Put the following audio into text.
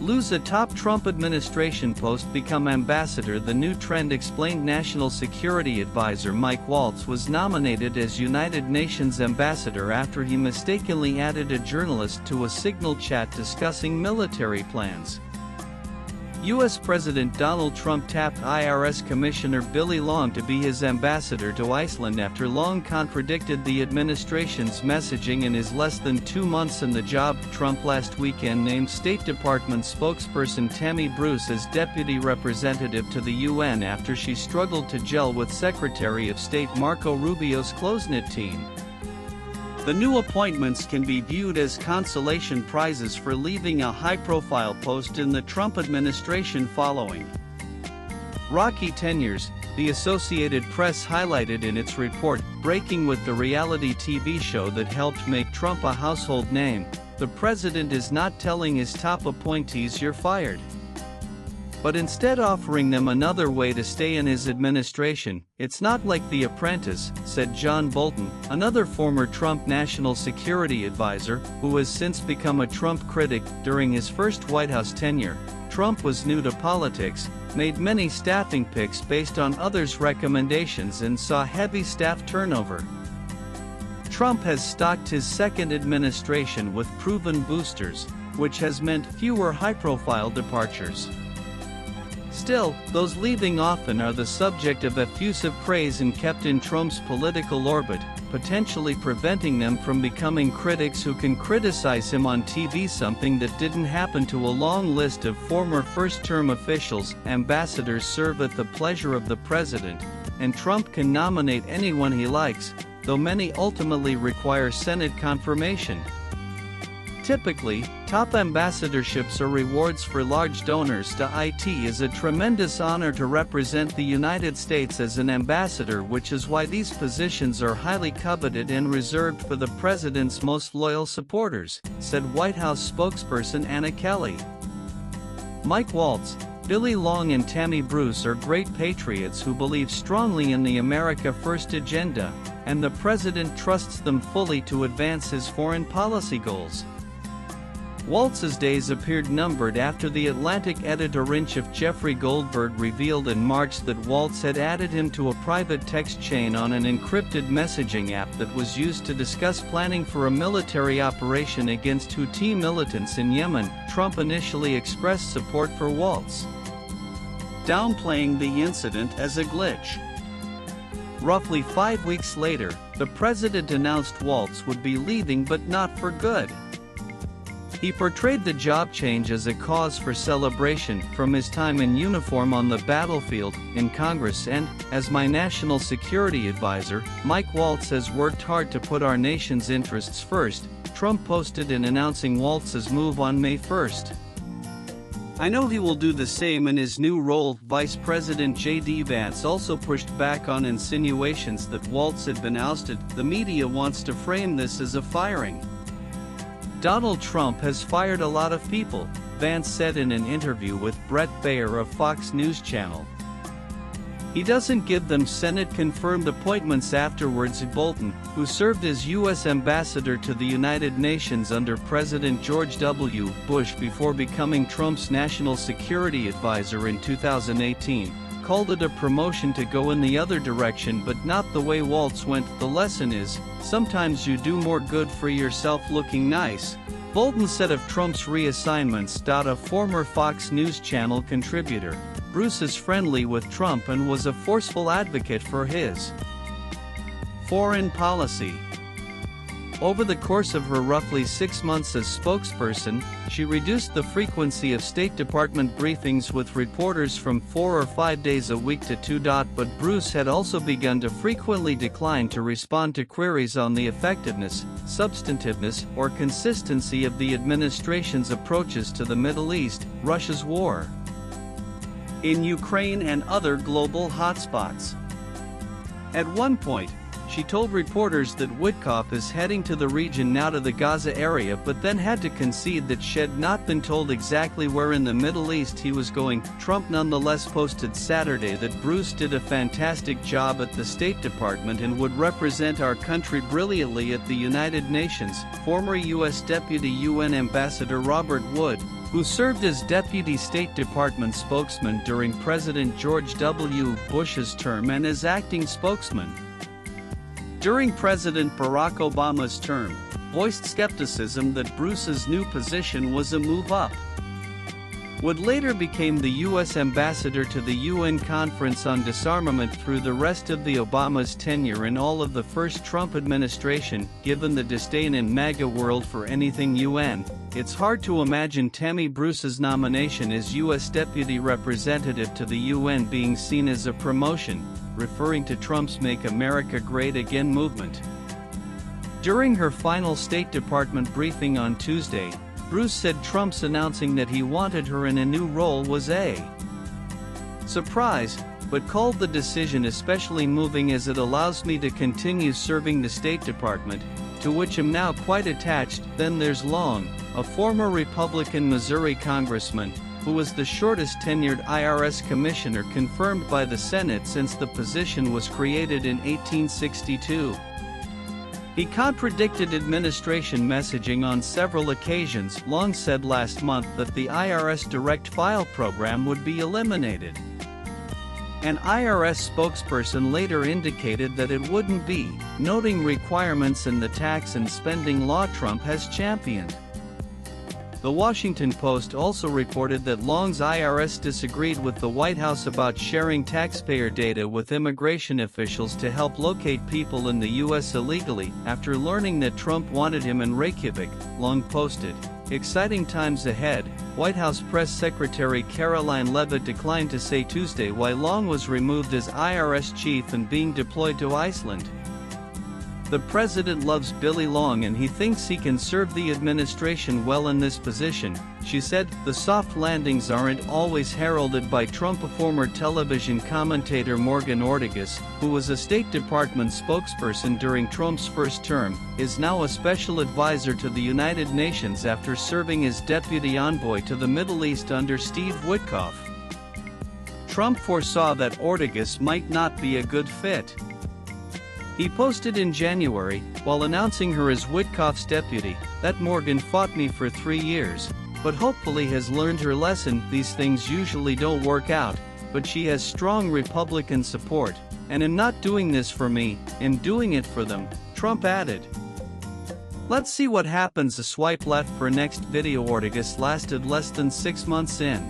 Lose a top Trump administration post, become ambassador. The new trend explained. National Security Advisor Mike Waltz was nominated as United Nations ambassador after he mistakenly added a journalist to a Signal chat discussing military plans. U.S. President Donald Trump tapped IRS Commissioner Billy Long to be his ambassador to Iceland after Long contradicted the administration's messaging in his less than 2 months in the job. Trump last weekend named State Department spokesperson Tammy Bruce as deputy representative to the UN after she struggled to gel with Secretary of State Marco Rubio's close-knit team. The new appointments can be viewed as consolation prizes for leaving a high-profile post in the Trump administration following rocky tenures, the Associated Press highlighted in its report. Breaking with the reality TV show that helped make Trump a household name, the president is not telling his top appointees you're fired, but instead offering them another way to stay in his administration. It's not like The Apprentice, said John Bolton, another former Trump national security advisor, who has since become a Trump critic. During his first White House tenure, Trump was new to politics, made many staffing picks based on others' recommendations, and saw heavy staff turnover. Trump has stocked his second administration with proven boosters, which has meant fewer high-profile departures. Still, those leaving often are the subject of effusive praise and kept in Trump's political orbit, potentially preventing them from becoming critics who can criticize him on TV, something that didn't happen to a long list of former first-term officials. Ambassadors serve at the pleasure of the president, and Trump can nominate anyone he likes, though many ultimately require Senate confirmation. Typically, top ambassadorships are rewards for large donors. To it is a tremendous honor to represent the United States as an ambassador, which is why these positions are highly coveted and reserved for the president's most loyal supporters, said White House spokesperson Anna Kelly. Mike Waltz, Billy Long and Tammy Bruce are great patriots who believe strongly in the America First agenda, and the president trusts them fully to advance his foreign policy goals. Waltz's days appeared numbered after the Atlantic editor-in-chief Jeffrey Goldberg revealed in March that Waltz had added him to a private text chain on an encrypted messaging app that was used to discuss planning for a military operation against Houthi militants in Yemen. Trump initially expressed support for Waltz, downplaying the incident as a glitch. Roughly 5 weeks later, the president announced Waltz would be leaving, but not for good. He portrayed the job change as a cause for celebration. From his time in uniform on the battlefield, in Congress, and as my national security advisor, Mike Waltz has worked hard to put our nation's interests first, Trump posted in announcing Waltz's move on May 1st. I know he will do the same in his new role. Vice President J.D. Vance also pushed back on insinuations that Waltz had been ousted. The media wants to frame this as a firing. Donald Trump has fired a lot of people, Vance said in an interview with Bret Baier of Fox News Channel. He doesn't give them Senate-confirmed appointments afterwards. Bolton, who served as U.S. ambassador to the United Nations under President George W. Bush before becoming Trump's national security advisor in 2018, called it a promotion to go in the other direction, but not the way Waltz went. The lesson is, sometimes you do more good for yourself looking nice, Bolton said of Trump's reassignments. A former Fox News Channel contributor, Bruce is friendly with Trump and was a forceful advocate for his foreign policy. Over the course of her roughly 6 months as spokesperson, she reduced the frequency of State Department briefings with reporters from 4 or 5 days a week to 2. But Bruce had also begun to frequently decline to respond to queries on the effectiveness, substantiveness, or consistency of the administration's approaches to the Middle East, Russia's war in Ukraine, and other global hotspots. At one point, she told reporters that Witkoff is heading to the region, now to the Gaza area, but then had to concede that she had not been told exactly where in the Middle East he was going. Trump nonetheless posted Saturday that Bruce did a fantastic job at the State Department and would represent our country brilliantly at the United Nations. Former U.S. Deputy UN Ambassador Robert Wood, who served as Deputy State Department spokesman during President George W. Bush's term and as acting spokesman during President Barack Obama's term, voiced skepticism that Bruce's new position was a move up. Wood later became the U.S. ambassador to the UN Conference on Disarmament through the rest of the Obama's tenure and all of the first Trump administration. Given the disdain in MAGA world for anything UN, it's hard to imagine Tammy Bruce's nomination as U.S. Deputy Representative to the UN being seen as a promotion, referring to Trump's Make America Great Again movement. During her final State Department briefing on Tuesday, Bruce said Trump's announcing that he wanted her in a new role was a surprise, but called the decision especially moving as it allows me to continue serving the State Department, to which I'm now quite attached. Then there's Long, a former Republican Missouri congressman, who was the shortest tenured IRS commissioner confirmed by the Senate since the position was created in 1862. He contradicted administration messaging on several occasions. Long said last month that the IRS Direct File program would be eliminated. An IRS spokesperson later indicated that it wouldn't be, noting requirements in the tax and spending law Trump has championed. The Washington Post also reported that Long's IRS disagreed with the White House about sharing taxpayer data with immigration officials to help locate people in the U.S. illegally. After learning that Trump wanted him in Reykjavik, Long posted, "Exciting times ahead." White House Press Secretary Caroline Leavitt declined to say Tuesday why Long was removed as IRS chief and being deployed to Iceland. "The president loves Billy Long and he thinks he can serve the administration well in this position," she said. The soft landings aren't always heralded by Trump. A former television commentator Morgan Ortagus, who was a State Department spokesperson during Trump's first term, is now a special advisor to the United Nations after serving as deputy envoy to the Middle East under Steve Witkoff. Trump foresaw that Ortagus might not be a good fit. He posted in January, while announcing her as Witkoff's deputy, that Morgan fought me for 3 years, but hopefully has learned her lesson. These things usually don't work out, but she has strong Republican support, and I'm not doing this for me, I'm doing it for them, Trump added. Let's see what happens. A swipe left for next video. Ortagus lasted less than 6 months in.